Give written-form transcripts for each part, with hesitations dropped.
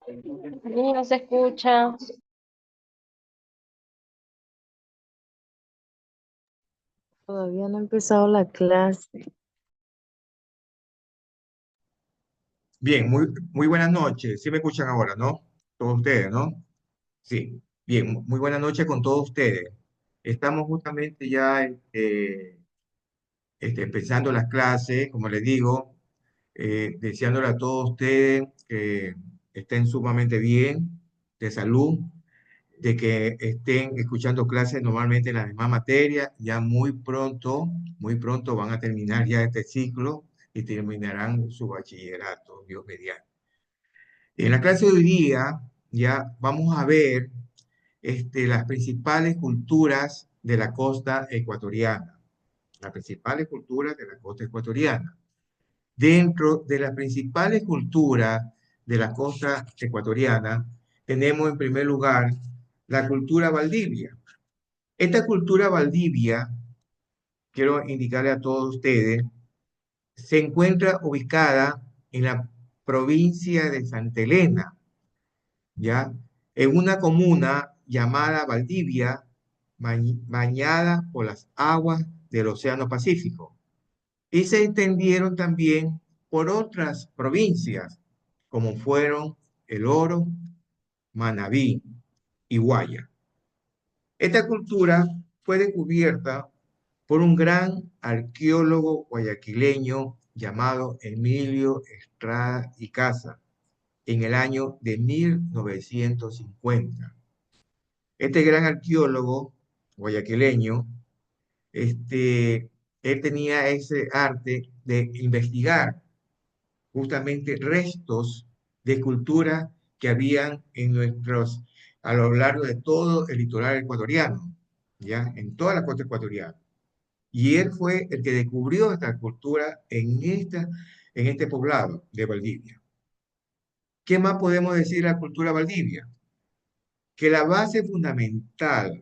Y no se escucha. Todavía no ha empezado la clase. Bien, muy buenas noches. Sí me escuchan ahora, ¿no? Todos ustedes, ¿no? Sí. Bien, muy buenas noches con todos ustedes. Estamos justamente ya empezando las clases, como les digo, deseándole a todos ustedes que estén sumamente bien, de salud, de que estén escuchando clases normalmente en la misma materia. Ya muy pronto van a terminar ya este ciclo y terminarán su bachillerato, Dios mediante. En la clase de hoy día ya vamos a ver las principales culturas de la costa ecuatoriana, las principales culturas de la costa ecuatoriana. Dentro de las principales culturas de la costa ecuatoriana, tenemos en primer lugar la cultura Valdivia. Esta cultura Valdivia, quiero indicarle a todos ustedes, se encuentra ubicada en la provincia de Santa Elena, ¿ya? En una comuna llamada Valdivia, bañada por las aguas del Océano Pacífico. Y se extendieron también por otras provincias, como fueron El Oro, Manabí y Guaya. Esta cultura fue descubierta por un gran arqueólogo guayaquileño llamado Emilio Estrada y Casa en el año de 1950. Este gran arqueólogo guayaquileño, él tenía ese arte de investigar justamente restos de cultura que habían a lo largo de todo el litoral ecuatoriano, ¿ya? En toda la costa ecuatoriana. Y él fue el que descubrió esta cultura en este poblado de Valdivia. ¿Qué más podemos decir de la cultura Valdivia? Que la base fundamental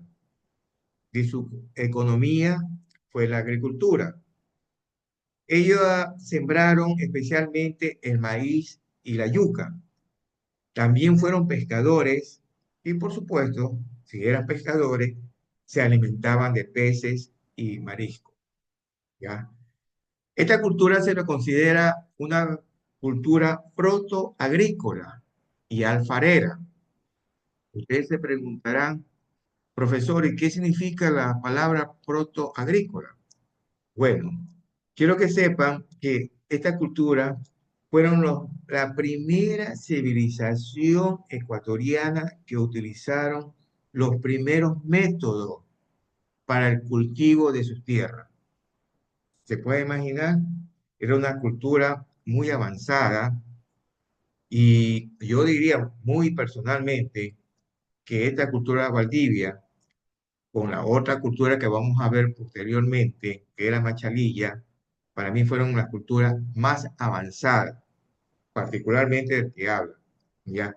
de su economía fue la agricultura. Ellos sembraron especialmente el maíz y la yuca. También fueron pescadores y, por supuesto, si eran pescadores, se alimentaban de peces y mariscos, ¿ya? Esta cultura se le considera una cultura protoagrícola y alfarera. Ustedes se preguntarán, profesor, ¿y qué significa la palabra protoagrícola? Bueno, quiero que sepan que esta cultura fueron la primera civilización ecuatoriana que utilizaron los primeros métodos para el cultivo de sus tierras. ¿Se puede imaginar? Era una cultura muy avanzada y yo diría muy personalmente que esta cultura Valdivia, con la otra cultura que vamos a ver posteriormente, que era Machalilla, para mí fueron las culturas más avanzadas, particularmente del que habla, ¿ya?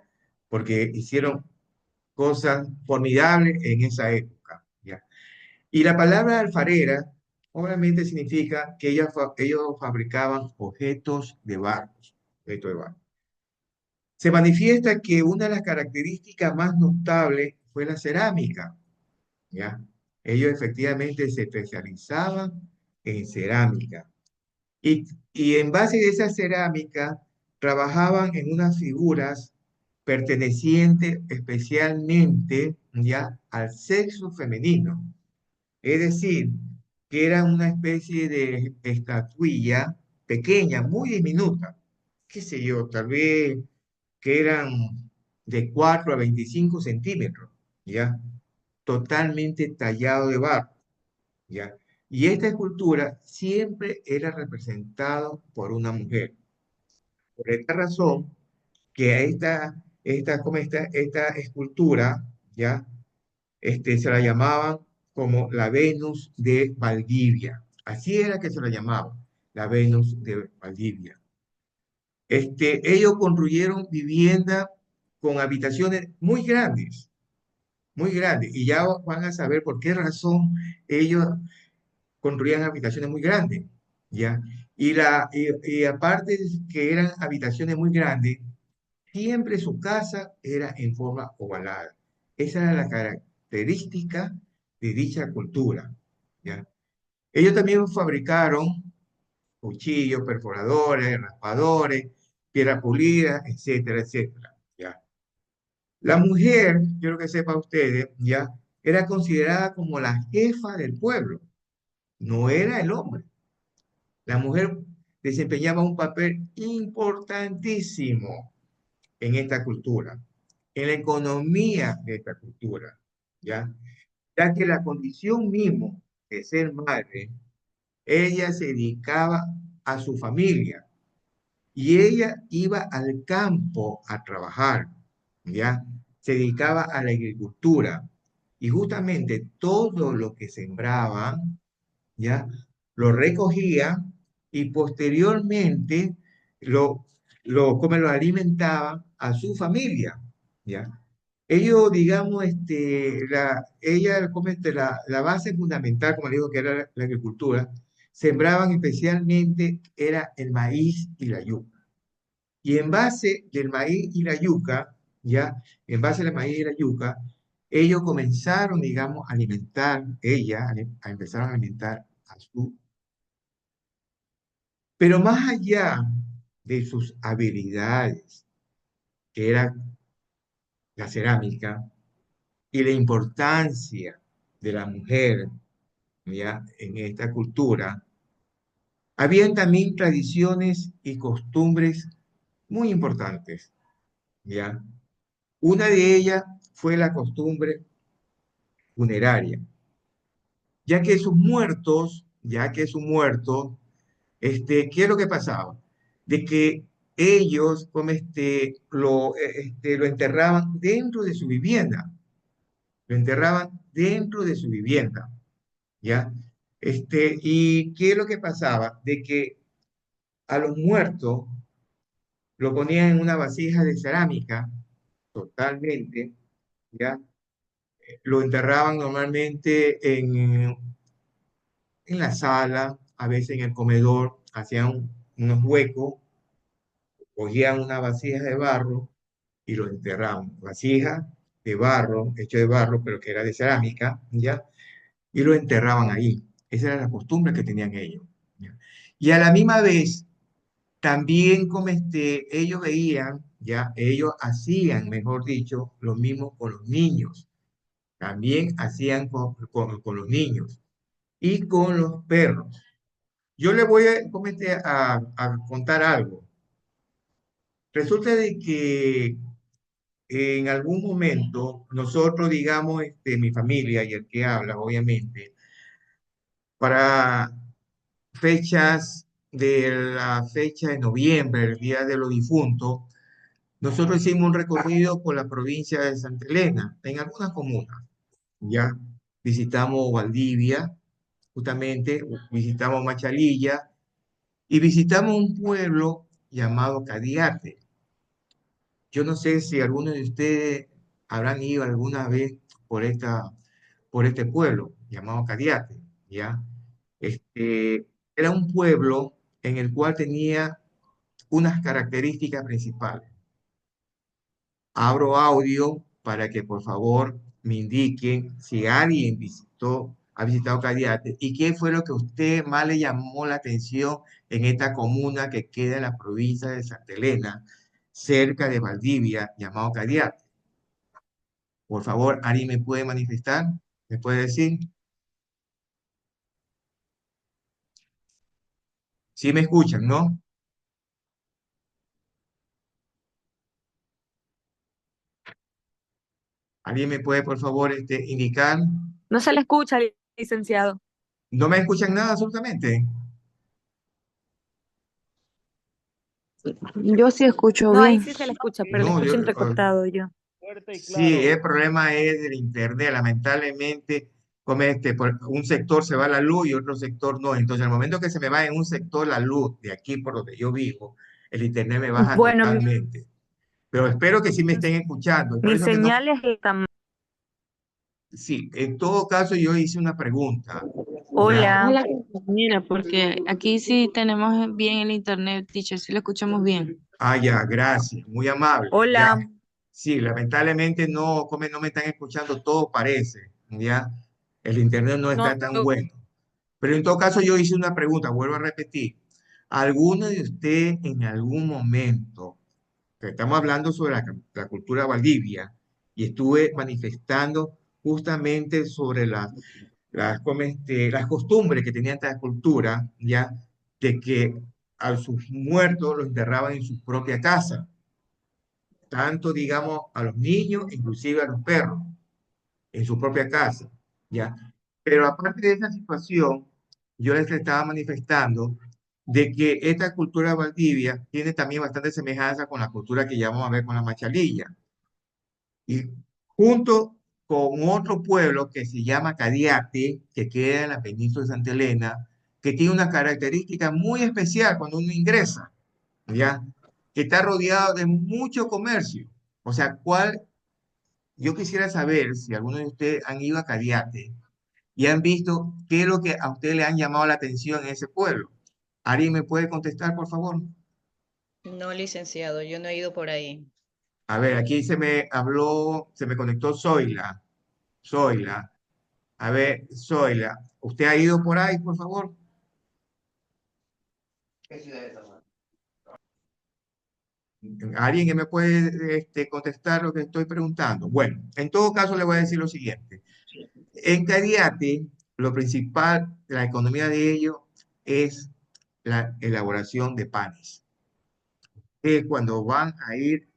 Porque hicieron cosas formidables en esa época, ¿ya? Y la palabra alfarera obviamente significa que ellos fabricaban objetos de barro. Se manifiesta que una de las características más notables fue la cerámica, ¿ya? Ellos efectivamente se especializaban en cerámica. Y, y en base a esa cerámica trabajaban en unas figuras pertenecientes especialmente ya al sexo femenino. Es decir, que era una especie de estatuilla pequeña, muy diminuta, qué sé yo, tal vez que eran de 4 a 25 centímetros, ¿ya? Totalmente tallado de barro, ¿ya? Y esta escultura siempre era representado por una mujer. Por esta razón, que a esta escultura, ¿ya? Se la llamaban como la Venus de Valdivia. Así era que se la llamaba, la Venus de Valdivia. Ellos construyeron viviendas con habitaciones muy grandes, y ya van a saber por qué razón ellos construían habitaciones muy grandes, ¿ya? Y aparte de que eran habitaciones muy grandes, siempre su casa era en forma ovalada. Esa era la característica de dicha cultura, ¿ya? Ellos también fabricaron cuchillos, perforadores, raspadores, piedra pulida, etcétera, etcétera, ¿ya? La mujer, quiero que sepan ustedes, ¿ya? Era considerada como la jefa del pueblo, no era el hombre. La mujer desempeñaba un papel importantísimo en esta cultura, en la economía de esta cultura, ¿ya? Ya que la condición mismo de ser madre, ella se dedicaba a su familia y ella iba al campo a trabajar, ¿ya? Se dedicaba a la agricultura y justamente todo lo que sembraban, ¿ya? Lo recogía y posteriormente lo, como lo alimentaban a su familia, ¿ya? Ellos, digamos, ella, como la base fundamental, como le digo, que era la agricultura, sembraban especialmente, era el maíz y la yuca. Y en base del maíz y la yuca, ¿ya? En base al maíz y la yuca, ellos comenzaron, digamos, a alimentar, empezaron a alimentar a su. Pero más allá de sus habilidades, que era la cerámica, y la importancia de la mujer, ¿ya? En esta cultura, habían también tradiciones y costumbres muy importantes, ¿ya? Una de ellas fue la costumbre funeraria, ya que sus muertos, ¿qué es lo que pasaba? De que ellos lo enterraban dentro de su vivienda, lo enterraban dentro de su vivienda, ¿ya? ¿Y qué es lo que pasaba? De que a los muertos lo ponían en una vasija de cerámica, totalmente, ¿ya? Lo enterraban normalmente en la sala, a veces en el comedor, hacían unos huecos, cogían una vasija de barro y lo enterraban. Vasija de barro, hecho de barro, pero que era de cerámica, ¿ya? Y lo enterraban ahí. Esa era la costumbre que tenían ellos, ¿ya? Y a la misma vez, también como ellos veían, ¿ya? Ellos hacían, mejor dicho, lo mismo con los niños. También hacían con los niños y con los perros. Yo le voy a contar algo. Resulta de que en algún momento nosotros, digamos, mi familia y el que habla, obviamente, para fechas de la fecha de noviembre, el Día de los Difuntos, nosotros hicimos un recorrido por la provincia de Santa Elena, en algunas comunas, ¿ya? Visitamos Valdivia, justamente, visitamos Machalilla y visitamos un pueblo llamado Cadiate. Yo no sé si algunos de ustedes habrán ido alguna vez por por este pueblo llamado Cadiate, ¿ya? Era un pueblo en el cual tenía unas características principales. Abro audio para que por favor me indiquen si alguien ha visitado Cadiate y qué fue lo que a usted más le llamó la atención en esta comuna que queda en la provincia de Santa Elena, cerca de Valdivia, llamado Cadiate. Por favor, ¿alguien me puede manifestar? ¿Me puede decir? Sí me escuchan, ¿no? ¿Alguien me puede, por favor, indicar? No se le escucha, licenciado. ¿No me escuchan nada absolutamente? Yo sí escucho No, ahí bien. sí se le escucha, pero le No, escucho entrecortado yo. Fuerte y sí, claro. el problema es del internet. Lamentablemente, como por un sector se va la luz y otro sector no. Entonces, al momento que se me va en un sector la luz de aquí por donde yo vivo, el internet me baja Bueno, totalmente. Pero espero que sí me estén escuchando. Por mi eso que no, señal es esta. sí, en todo caso yo hice una pregunta, ¿ya? Hola. Hola, compañera, porque aquí sí tenemos bien el internet, teacher, sí lo escuchamos bien. Ah, ya, gracias, muy amable. Ya, Hola. sí, lamentablemente no me están escuchando, todo parece, ya. El internet no está No, tan bueno. Pero en todo caso yo hice una pregunta, vuelvo a repetir. ¿Alguno de ustedes en algún momento, que estamos hablando sobre la cultura Valdivia, y estuve manifestando justamente sobre las costumbres que tenía esta cultura, ya, de que a sus muertos los enterraban en su propia casa, tanto, digamos, a los niños, inclusive a los perros, en su propia casa, ya. Pero aparte de esa situación, yo les estaba manifestando de que esta cultura Valdivia tiene también bastante semejanza con la cultura que ya vamos a ver con la machalilla. Y junto con otro pueblo que se llama Cadiate, que queda en la península de Santa Elena, que tiene una característica muy especial cuando uno ingresa, ¿ya? Que está rodeado de mucho comercio. O sea, yo quisiera saber si algunos de ustedes han ido a Cadiate y han visto qué es lo que a ustedes le han llamado la atención en ese pueblo. ¿Alguien me puede contestar, por favor? No, licenciado, yo no he ido por ahí. A ver, aquí se me conectó Zoila. Zoila. A ver, Zoila, ¿usted ha ido por ahí, por favor? ¿Alguien que me puede contestar lo que estoy preguntando? Bueno, en todo caso le voy a decir lo siguiente. En Cariate, lo principal, la economía de ellos es la elaboración de panes. Cuando van a ir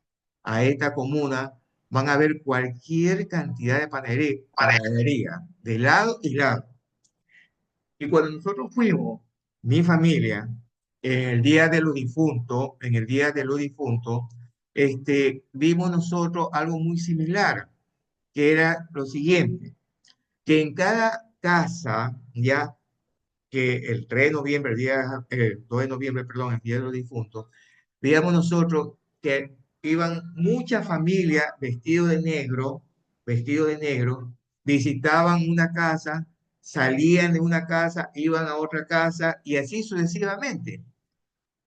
a esta comuna, van a ver cualquier cantidad de panadería, de lado y lado. Y cuando nosotros fuimos, mi familia, en el Día de los Difuntos, vimos nosotros algo muy similar, que era lo siguiente, que en cada casa, ya que el 3 de noviembre, el 2 de noviembre, perdón, el Día de los Difuntos, veíamos nosotros que iban muchas familias vestidos de negro, visitaban una casa, salían de una casa, iban a otra casa y así sucesivamente.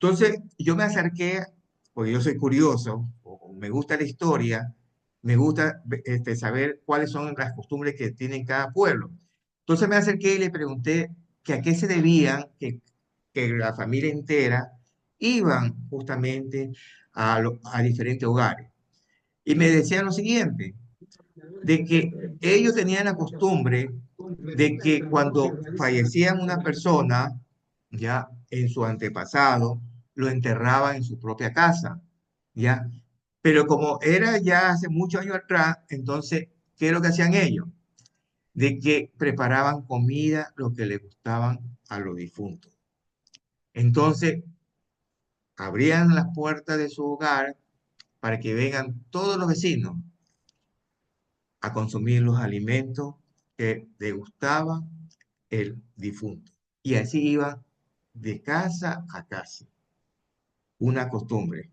Entonces yo me acerqué, porque yo soy curioso, o me gusta la historia, me gusta saber cuáles son las costumbres que tiene cada pueblo. Entonces me acerqué y le pregunté que a qué se debían que la familia entera iban justamente a diferentes hogares. Y me decían lo siguiente, de que ellos tenían la costumbre de que cuando fallecían una persona, ya en su antepasado, lo enterraban en su propia casa, ya. Pero como era ya hace muchos años atrás, entonces, ¿qué es lo que hacían ellos? De que preparaban comida, lo que les gustaban a los difuntos. Entonces, abrían las puertas de su hogar para que vengan todos los vecinos a consumir los alimentos que le gustaba el difunto. Y así iba de casa a casa, una costumbre.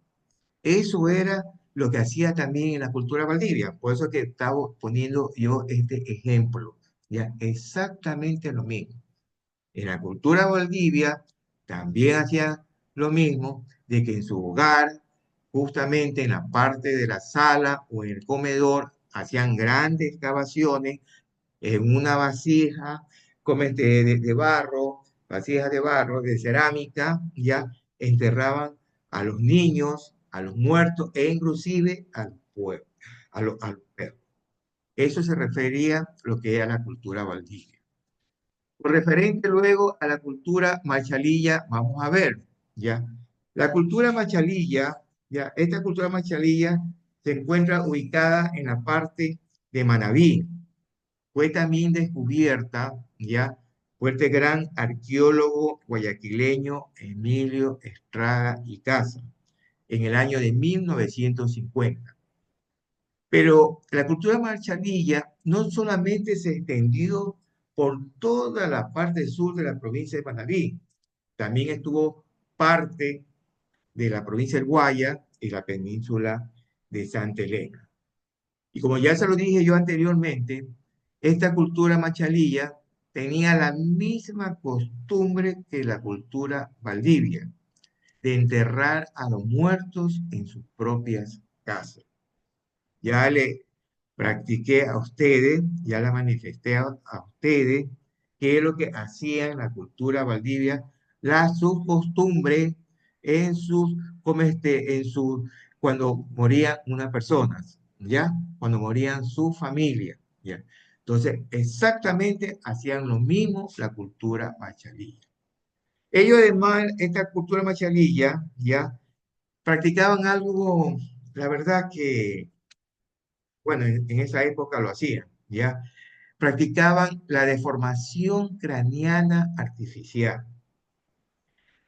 Eso era lo que hacía también en la cultura Valdivia. Por eso que estaba poniendo yo este ejemplo. Ya, exactamente lo mismo. En la cultura Valdivia también hacían lo mismo, de que en su hogar, justamente en la parte de la sala o en el comedor, hacían grandes excavaciones en una vasija de barro, vasijas de barro, de cerámica, ya enterraban a los niños, a los muertos e inclusive al pueblo, a los perros. Eso se refería a lo que era la cultura valdivia. Con referente luego a la cultura machalilla, vamos a ver, ¿ya? La cultura machalilla, ¿ya? Esta cultura machalilla se encuentra ubicada en la parte de Manabí. Fue también descubierta, ¿ya? Por este gran arqueólogo guayaquileño Emilio Estrada y Casa en el año de 1950. Pero la cultura marchanilla no solamente se extendió por toda la parte sur de la provincia de Manabí, también estuvo parte de la provincia del Guaya y la península de Santa Elena. Y como ya se lo dije yo anteriormente, esta cultura machalilla tenía la misma costumbre que la cultura valdivia. de enterrar a los muertos en sus propias casas. Ya le practiqué a ustedes, ya la manifesté a ustedes, qué es lo que hacía en la cultura Valdivia, sus costumbres en sus, cuando morían unas personas, ¿ya? Cuando morían su familia, ¿ya? Entonces, exactamente hacían lo mismo la cultura machalilla. Ellos además, esta cultura machalilla, ¿ya? Practicaban algo, la verdad que bueno, en esa época lo hacían, ¿ya? Practicaban la deformación craneana artificial.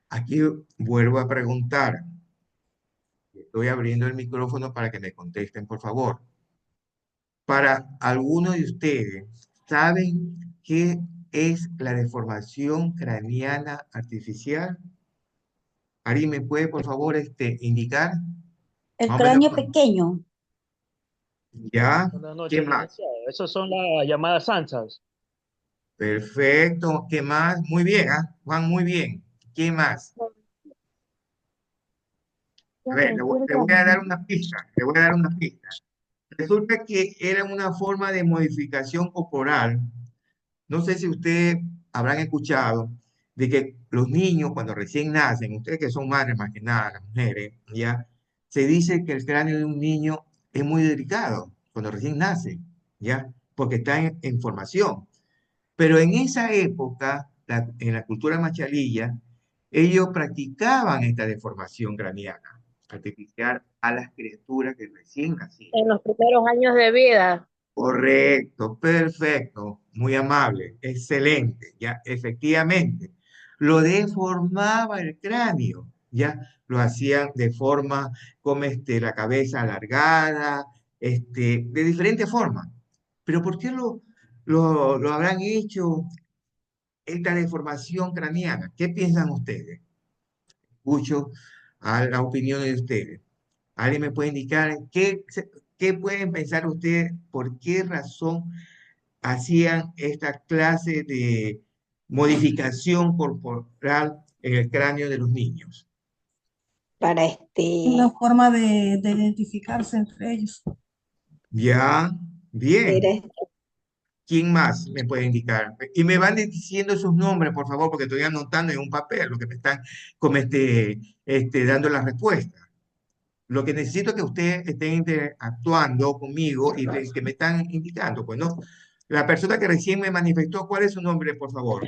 Aquí vuelvo a preguntar, estoy abriendo el micrófono para que me contesten, por favor. Para algunos de ustedes, ¿saben qué es la deformación craneana artificial? Ari, ¿me puede, por favor, indicar? El Más o menos, cráneo pequeño. ¿ya? Buenas ¿Qué noches, más? licenciado. Esas son las llamadas anchas. Perfecto. ¿Qué más? Muy bien, ¿ah? Juan, muy bien. ¿Qué más? A ver, le voy a dar una pista, le voy a dar una pista. Resulta que era una forma de modificación corporal. No sé si ustedes habrán escuchado de que los niños cuando recién nacen, ustedes que son madres más que nada, las mujeres, ya, se dice que el cráneo de un niño es muy delicado cuando recién nace, ya, porque está en formación. Pero en esa época, en la cultura machalilla, ellos practicaban esta deformación craneana artificial a las criaturas que recién nacían. En los primeros años de vida. Correcto, perfecto, muy amable, excelente, ya, efectivamente. Lo deformaba el cráneo, ya, lo hacían de forma como la cabeza alargada, de diferentes formas. Pero ¿por qué lo habrán hecho esta deformación craneana? ¿Qué piensan ustedes? Escucho a la opinión de ustedes. ¿Alguien me puede indicar qué pueden pensar ustedes? ¿Por qué razón hacían esta clase de modificación corporal en el cráneo de los niños? Para Una forma de identificarse entre ellos. Ya, era bien. ¿Quién más me puede indicar? Y me van diciendo sus nombres, por favor, porque estoy anotando en un papel lo que me están como dando la respuesta. Lo que necesito es que ustedes estén interactuando conmigo y que me están indicando, pues no. La persona que recién me manifestó, ¿cuál es su nombre, por favor?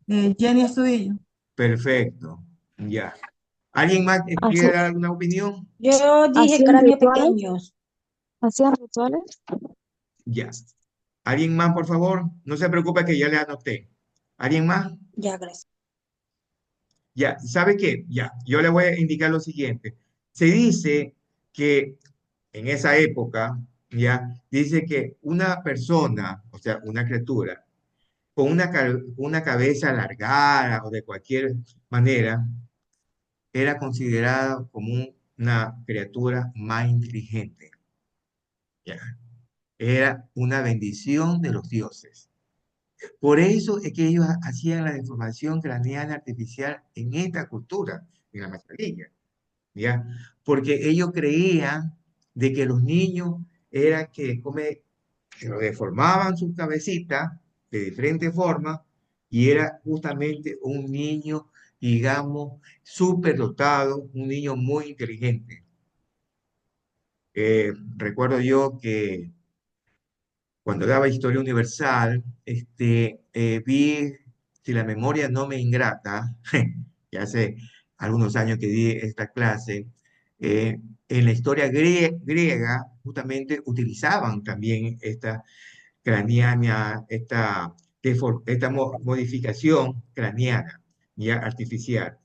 Jenny Estudillo. Perfecto, ya. ¿Alguien más que Así- quiera dar alguna opinión? Yo dije ¿Hacían cráneo rituales? pequeños. ¿Hacían rituales? Ya. ¿Alguien más, por favor? No se preocupe que ya le anoté. ¿Alguien más? Ya, gracias. Ya, ¿sabe qué? Ya, yo le voy a indicar lo siguiente. Se dice que en esa época, ya, dice que una persona, o sea, una criatura, con una cabeza alargada o de cualquier manera, era considerada como una criatura más inteligente. Ya. Era una bendición de los dioses. Por eso es que ellos hacían la deformación craneana artificial en esta cultura, en la mascarilla, ¿ya? Porque ellos creían de que los niños eran que lo deformaban su cabecita de diferentes formas y era justamente un niño, digamos, súper dotado, un niño muy inteligente. Recuerdo yo que cuando daba Historia Universal, vi, si la memoria no me ingrata, ya hace algunos años que di esta clase, en la historia griega justamente utilizaban también esta craneana, esta modificación craneana, ya artificial.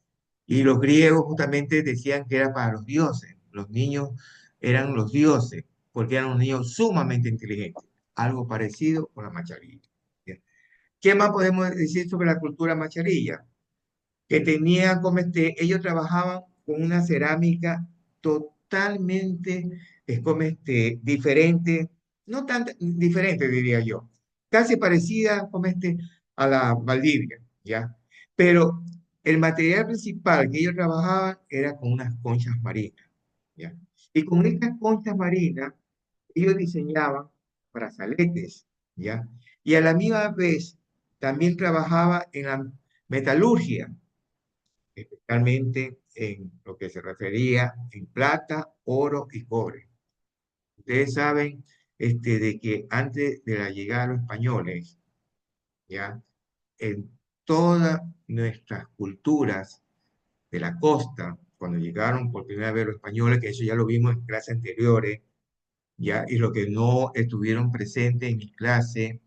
Y los griegos justamente decían que era para los dioses. Los niños eran los dioses, porque eran los niños sumamente inteligentes. Algo parecido con la macharilla. ¿Ya? ¿Qué más podemos decir sobre la cultura macharilla? Que tenían como ellos trabajaban con una cerámica totalmente diferente, no tan diferente diría yo, casi parecida como a la Valdivia, ¿ya? Pero el material principal que ellos trabajaban era con unas conchas marinas, ¿ya? Y con estas conchas marinas, ellos diseñaban brazaletes, ¿ya? Y a la misma vez también trabajaba en la metalurgia, especialmente en lo que se refería en plata, oro y cobre. Ustedes saben de que antes de la llegada de los españoles, ¿ya? En todas nuestras culturas de la costa, cuando llegaron por primera vez los españoles, que eso ya lo vimos en clases anteriores, ¿ya? Y lo que no estuvieron presentes en mi clase,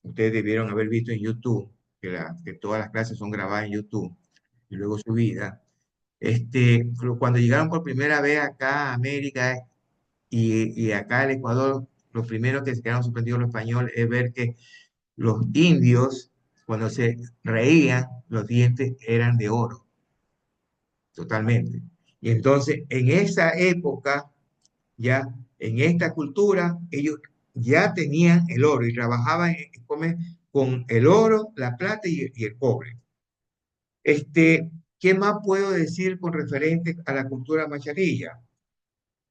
ustedes debieron haber visto en YouTube, que todas las clases son grabadas en YouTube y luego subidas. Cuando llegaron por primera vez acá a América y acá al Ecuador, lo primero que se quedaron sorprendidos los españoles es ver que los indios, cuando se reían, los dientes eran de oro, totalmente. Y entonces, en esa época, ya en esta cultura, ellos ya tenían el oro y trabajaban con el oro, la plata y el cobre. ¿Qué más puedo decir con referente a la cultura macharilla?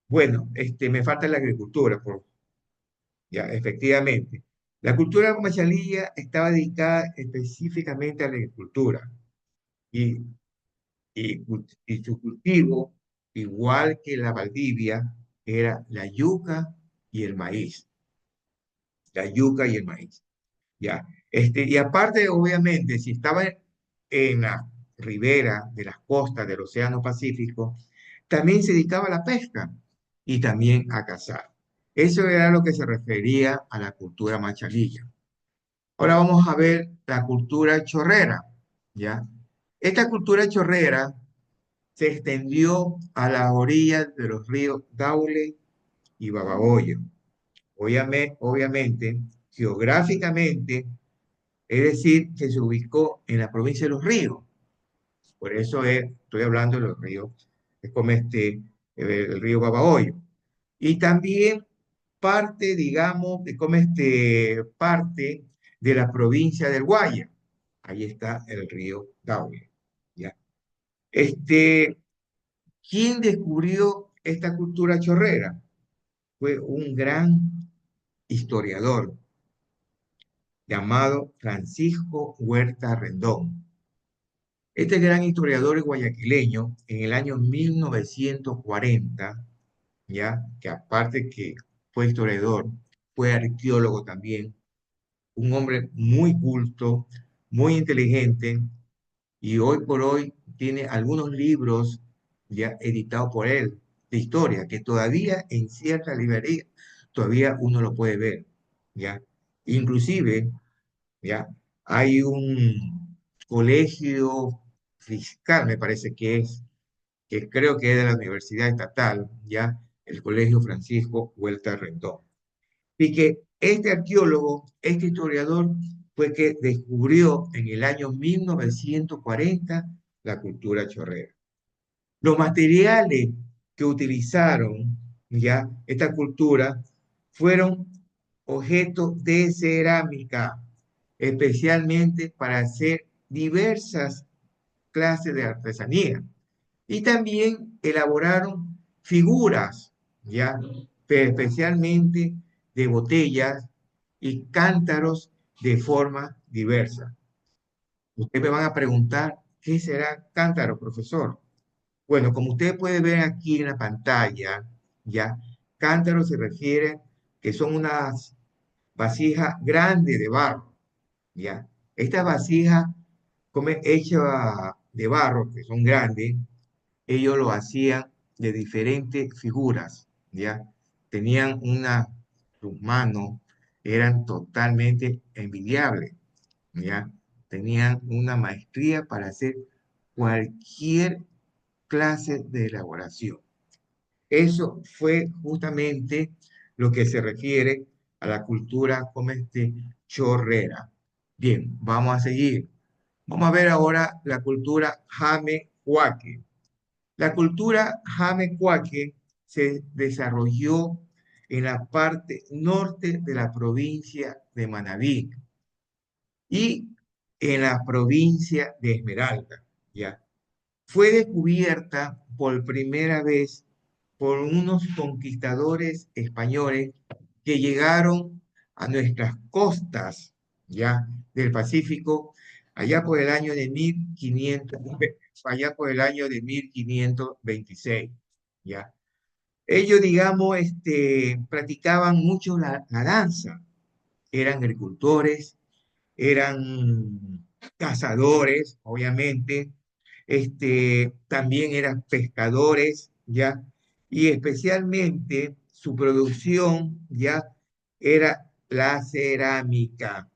Bueno, me falta la agricultura, ya, efectivamente. La cultura machalilla estaba dedicada específicamente a la agricultura y, y su cultivo, igual que la Valdivia, era la yuca y el maíz. La yuca y el maíz. ¿Ya? Y aparte, obviamente, si estaba en la ribera de las costas del Océano Pacífico, también se dedicaba a la pesca y también a cazar. Eso era lo que se refería a la cultura machalilla. Ahora vamos a ver la cultura chorrera, ¿ya? Esta cultura chorrera se extendió a las orillas de los ríos Daule y Babahoyo. Obviamente, geográficamente, es decir, que se ubicó en la provincia de Los Ríos. Por eso estoy hablando de los ríos, es como el río Babahoyo. Y también parte, digamos, de como parte de la provincia del Guaya. Ahí está el río Daule, ¿ya? ¿Quién descubrió esta cultura chorrera? Fue un gran historiador llamado Francisco Huerta Rendón. Este gran historiador guayaquileño, en el año 1940, ya que aparte que fue historiador, fue arqueólogo también, un hombre muy culto, muy inteligente, y hoy por hoy tiene algunos libros ya editados por él de historia, que todavía en cierta librería todavía uno lo puede ver, ¿ya? Inclusive, ¿ya? Hay un colegio fiscal, me parece que creo que es de la Universidad Estatal, ¿ya? El Colegio Francisco Huerta Rendón. Y que este arqueólogo, este historiador, fue que descubrió en el año 1940 la cultura chorrera. Los materiales que utilizaron ya esta cultura fueron objetos de cerámica, especialmente para hacer diversas clases de artesanía. Y también elaboraron figuras, ya, especialmente de botellas y cántaros de forma diversa. Ustedes me van a preguntar, ¿qué será cántaro, profesor? Bueno, como usted puede ver aquí en la pantalla, ya, cántaro se refiere que son unas vasijas grandes de barro, ya. Estas vasijas, como hechas de barro, que son grandes, ellos lo hacían de diferentes figuras, ¿ya? Tenían sus manos eran totalmente envidiables, ¿ya? Tenían una maestría para hacer cualquier clase de elaboración. Eso fue justamente lo que se refiere a la cultura como chorrera. Bien, vamos a seguir. Vamos a ver ahora la cultura Jame-Huaque. La cultura Jame-Cuaque se desarrolló en la parte norte de la provincia de Manabí y en la provincia de Esmeralda. ¿ya? Fue descubierta por primera vez por unos conquistadores españoles que llegaron a nuestras costas, ¿ya? Del Pacífico, allá por el año de 1500, allá por el año de 1526, ¿ya? Ellos, digamos, practicaban mucho la danza, eran agricultores, eran cazadores, obviamente, también eran pescadores, ¿ya? Y especialmente su producción, ¿ya? Era la cerámica,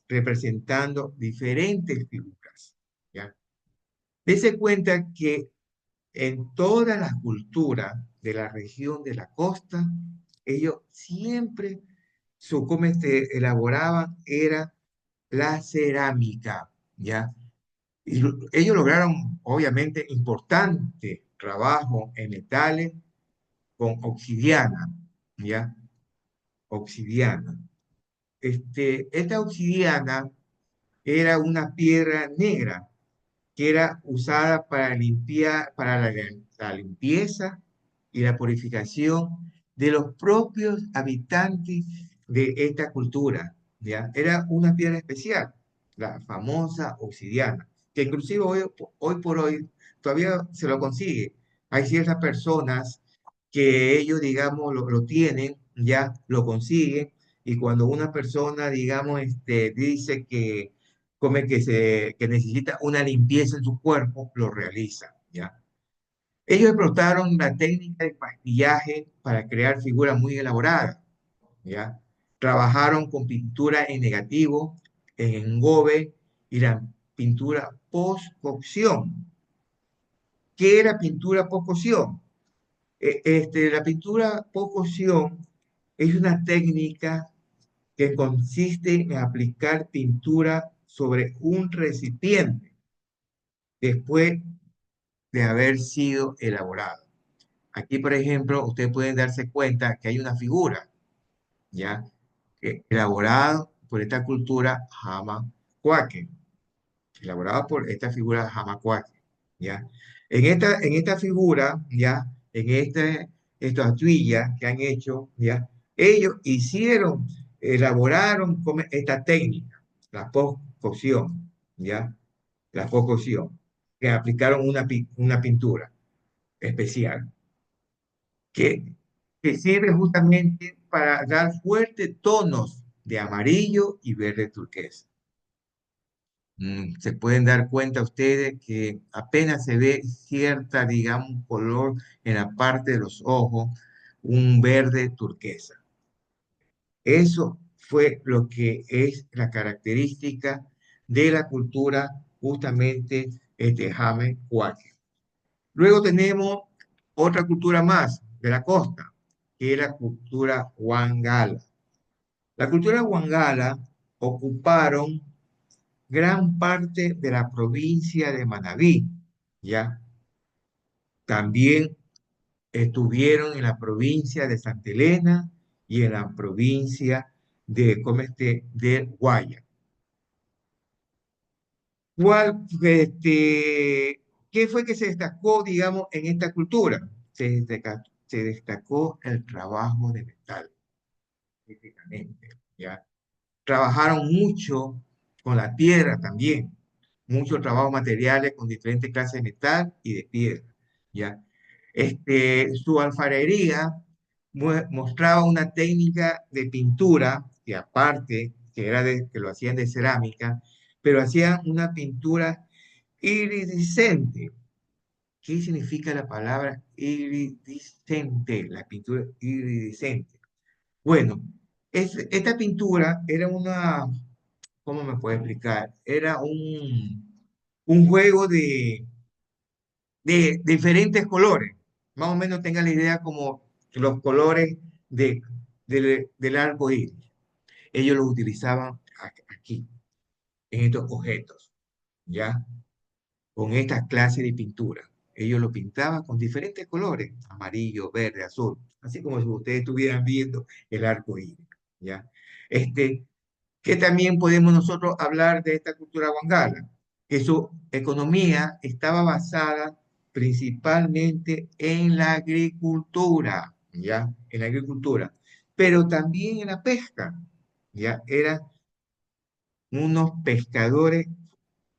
representando diferentes figuras, ¿ya? Dese cuenta que en todas las culturas de la región de la costa, ellos siempre, cómo elaboraban era la cerámica, ¿ya? Y ellos lograron, obviamente, importante trabajo en metales con obsidiana, ¿ya? Obsidiana. Esta obsidiana era una piedra negra que era usada para limpiar, para la limpieza y la purificación de los propios habitantes de esta cultura, ¿ya? Era una piedra especial, la famosa obsidiana, que inclusive hoy por hoy todavía se lo consigue. Hay ciertas personas que ellos, digamos, lo tienen, ya lo consiguen, y cuando una persona, digamos, dice que que necesita una limpieza en su cuerpo, lo realiza, ¿ya? Ellos explotaron la técnica de pastillaje para crear figuras muy elaboradas, ¿ya? Trabajaron con pintura en negativo, en engobe y la pintura post-cocción. ¿Qué era pintura post-cocción? La pintura post-cocción es una técnica que consiste en aplicar pintura sobre un recipiente después de haber sido elaborado. Aquí, por ejemplo, ustedes pueden darse cuenta que hay una figura, ¿ya? Elaborada por esta cultura Jamacuaque, elaborada por esta figura Jamacuaque, ¿ya? En esta figura, ¿ya? Esta estatuilla que han hecho, ¿ya? Ellos elaboraron esta técnica, la post-cocción, ¿ya? La post-cocción, que aplicaron una pintura especial, que, que sirve justamente para dar fuertes tonos de amarillo y verde turquesa. Se pueden dar cuenta ustedes que apenas se ve cierta, digamos, color en la parte de los ojos, un verde turquesa. Eso fue lo que es la característica de la cultura justamente Jame Huaque. Luego tenemos otra cultura más de la costa, que es la cultura Wangala. La cultura Wangala ocuparon gran parte de la provincia de Manabí, ¿ya? También estuvieron en la provincia de Santa Elena y en la provincia de Guaya. ¿Qué fue que se destacó, digamos, en esta cultura? Se destacó el trabajo de metal, específicamente, ¿ya? Trabajaron mucho con la piedra también, muchos trabajos materiales con diferentes clases de metal y de piedra, ¿ya? Su alfarería mostraba una técnica de pintura que aparte, que lo hacían de cerámica, pero hacían una pintura iridiscente. ¿Qué significa la palabra iridiscente? La pintura iridiscente. Bueno, esta pintura era ¿cómo me puedo explicar? Era un juego de diferentes colores. Más o menos tenga la idea como los colores del arco iris. Ellos los utilizaban aquí, en estos objetos, ¿ya? Con esta clase de pintura. Ellos lo pintaban con diferentes colores, amarillo, verde, azul, así como si ustedes estuvieran viendo el arco iris, ¿ya? Que también podemos nosotros hablar de esta cultura wangala. que su economía estaba basada principalmente en la agricultura, ¿ya? En la agricultura, pero también en la pesca, ¿ya? Eran unos pescadores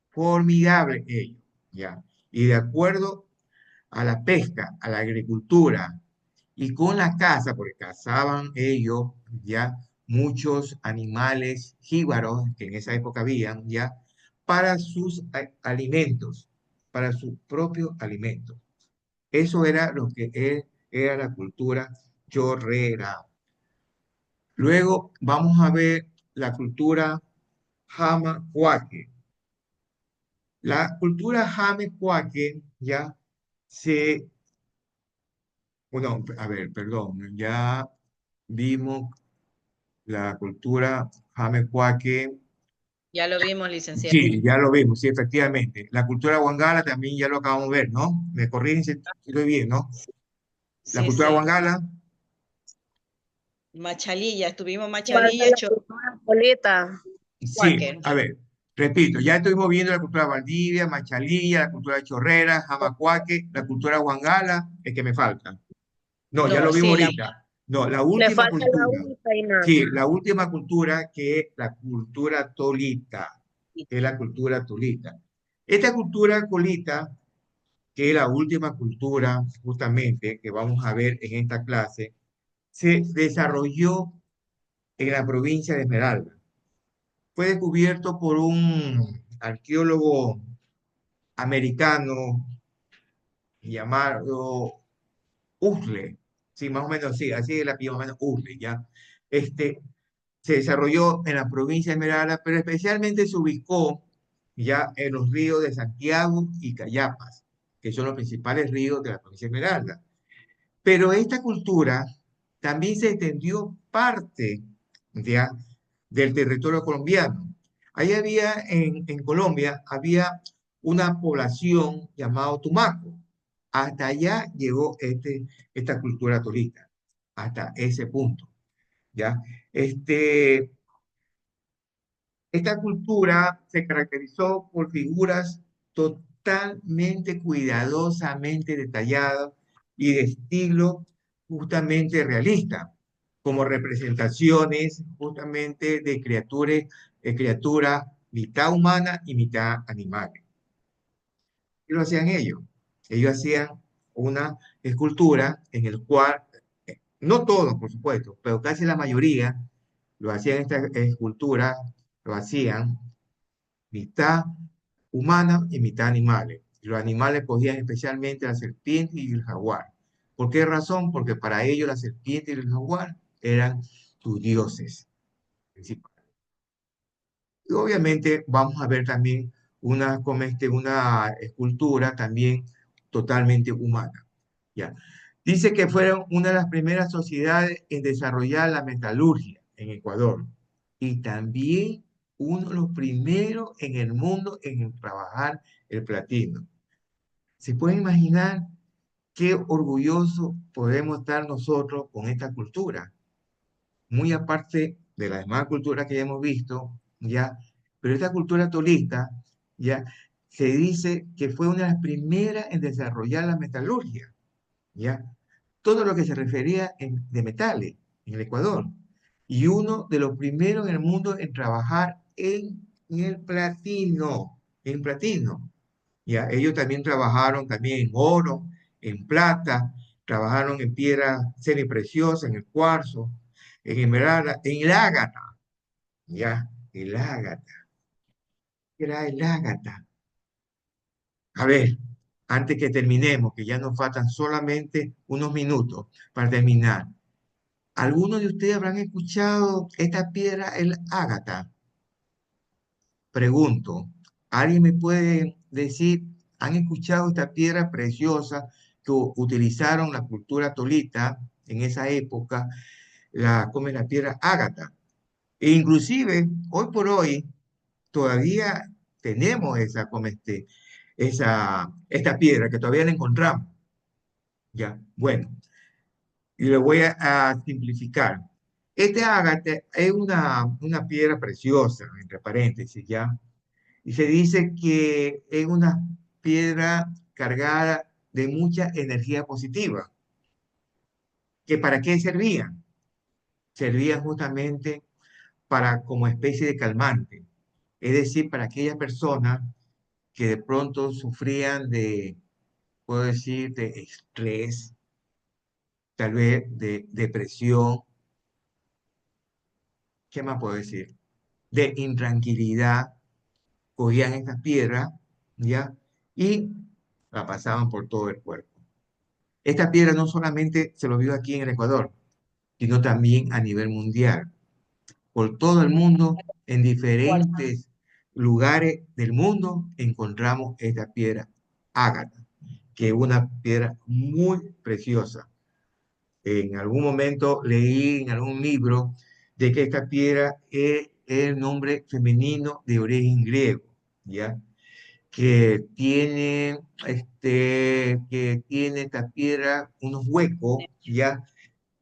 formidables ellos, ¿ya? Y de acuerdo a la pesca, a la agricultura y con la caza, porque cazaban ellos ya muchos animales jíbaros que en esa época habían ya para sus alimentos, para sus propios alimentos. Eso era lo que era la cultura chorrera. Luego vamos a ver la cultura Jamacuaque. La cultura Jamacuaque ya se, bueno, a ver, perdón, ya vimos la cultura Jamacuaque. Ya lo vimos, licenciado. Sí, ya lo vimos, sí, efectivamente. La cultura Wangala también ya lo acabamos de ver, ¿no? Me corrigen si estoy bien, ¿no? La Sí, cultura sí. Wangala, Machalilla, estuvimos ¿Cuál Machalilla, es la cultura polita? sí, Chocuáquer. a ver, repito, ya estuvimos viendo la cultura Valdivia, Machalilla, la cultura Chorrera, Jamacuaque, la cultura Wangala, es que me falta. No, ya No, lo vimos sí, ahorita. No, la Le última falta la cultura. única y nada. Sí, la última cultura que es la cultura tolita, que es la cultura tolita. Esta cultura colita, que es la última cultura justamente que vamos a ver en esta clase, se desarrolló en la provincia de Esmeralda. Fue descubierto por un arqueólogo americano llamado Usle, sí, más o menos, sí, así es la más o menos Usle, ¿ya? Este, se desarrolló en la provincia de Esmeralda, pero especialmente se ubicó ya en los ríos de Santiago y Cayapas, que son los principales ríos de la provincia de Esmeralda. Pero esta cultura también se extendió parte ya del territorio colombiano. Ahí había, en Colombia, había una población llamada Tumaco. Hasta allá llegó esta cultura tolita, hasta ese punto, ¿ya? Este, esta cultura se caracterizó por figuras totalmente cuidadosamente detalladas y de estilo justamente realista, como representaciones justamente de criaturas mitad humana y mitad animal. ¿Qué lo hacían ellos? Ellos hacían una escultura en el cual, no todos, por supuesto, pero casi la mayoría lo hacían esta escultura, lo hacían mitad humana y mitad animales. Y los animales cogían especialmente la serpiente y el jaguar. ¿Por qué razón? Porque para ellos la serpiente y el jaguar eran sus dioses principales. Y obviamente vamos a ver también una escultura también totalmente humana. ¿Ya? Dice que fueron una de las primeras sociedades en desarrollar la metalurgia en Ecuador y también uno de los primeros en el mundo en trabajar el platino. ¿Se pueden imaginar qué orgulloso podemos estar nosotros con esta cultura? Muy aparte de las demás culturas que ya hemos visto, ¿ya? Pero esta cultura tolista, ¿ya? Se dice que fue una de las primeras en desarrollar la metalurgia, ¿ya? Todo lo que se refería de metales en el Ecuador. Y uno de los primeros en el mundo en trabajar en el platino, en platino. ¿Ya? Ellos también trabajaron también en oro, en plata, trabajaron en piedra semipreciosa, en el cuarzo, en esmeralda, en el ágata, ¿ya? El ágata. ¿Qué era el ágata? A ver, antes que terminemos, que ya nos faltan solamente unos minutos para terminar. ¿Algunos de ustedes habrán escuchado esta piedra, el ágata? Pregunto, ¿alguien me puede decir, han escuchado esta piedra preciosa que utilizaron la cultura tolita en esa época, como es la piedra ágata? E inclusive, hoy por hoy, todavía tenemos esta piedra que todavía la encontramos. Ya, bueno, y lo voy a simplificar. Este ágata es una piedra preciosa, entre paréntesis, ¿ya? Y se dice que es una piedra cargada de mucha energía positiva. ¿Que para qué servían? Servían justamente para como especie de calmante. Es decir, para aquellas personas que de pronto sufrían de, puedo decir, de estrés, tal vez de depresión, ¿qué más puedo decir? De intranquilidad, cogían estas piedras, ¿ya? Y la pasaban por todo el cuerpo. Esta piedra no solamente se lo vio aquí en el Ecuador, sino también a nivel mundial. Por todo el mundo, en diferentes lugares del mundo, encontramos esta piedra ágata, que es una piedra muy preciosa. En algún momento leí en algún libro de que esta piedra es el nombre femenino de origen griego, ¿ya? Que tiene esta piedra unos huecos, ¿ya?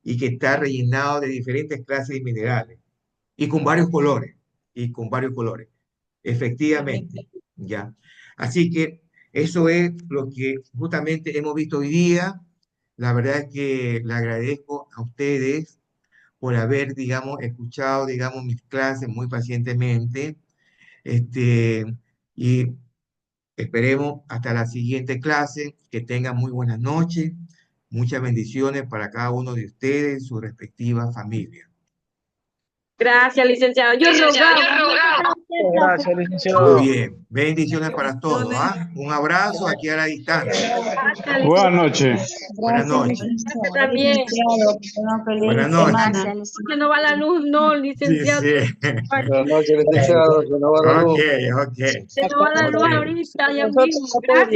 Y que está rellenado de diferentes clases de minerales y con varios colores, efectivamente, ¿ya? Así que eso es lo que justamente hemos visto hoy día. La verdad es que le agradezco a ustedes por haber, digamos, escuchado, digamos, mis clases muy pacientemente, y esperemos hasta la siguiente clase, que tengan muy buenas noches, muchas bendiciones para cada uno de ustedes, su respectiva familia. Gracias, licenciado. Yo rogaba. Gracias, licenciado. Muy bien, bendiciones para todos, ¿ah? Un abrazo aquí a la distancia. Buenas noches. Buenas noches. También. Buenas noches. Que no va la luz, no, Sí, licenciado. sí. Buenas noches, licenciado. Que no va la luz. Ok, ok. Que no va la luz ahorita, ya mismo. Gracias.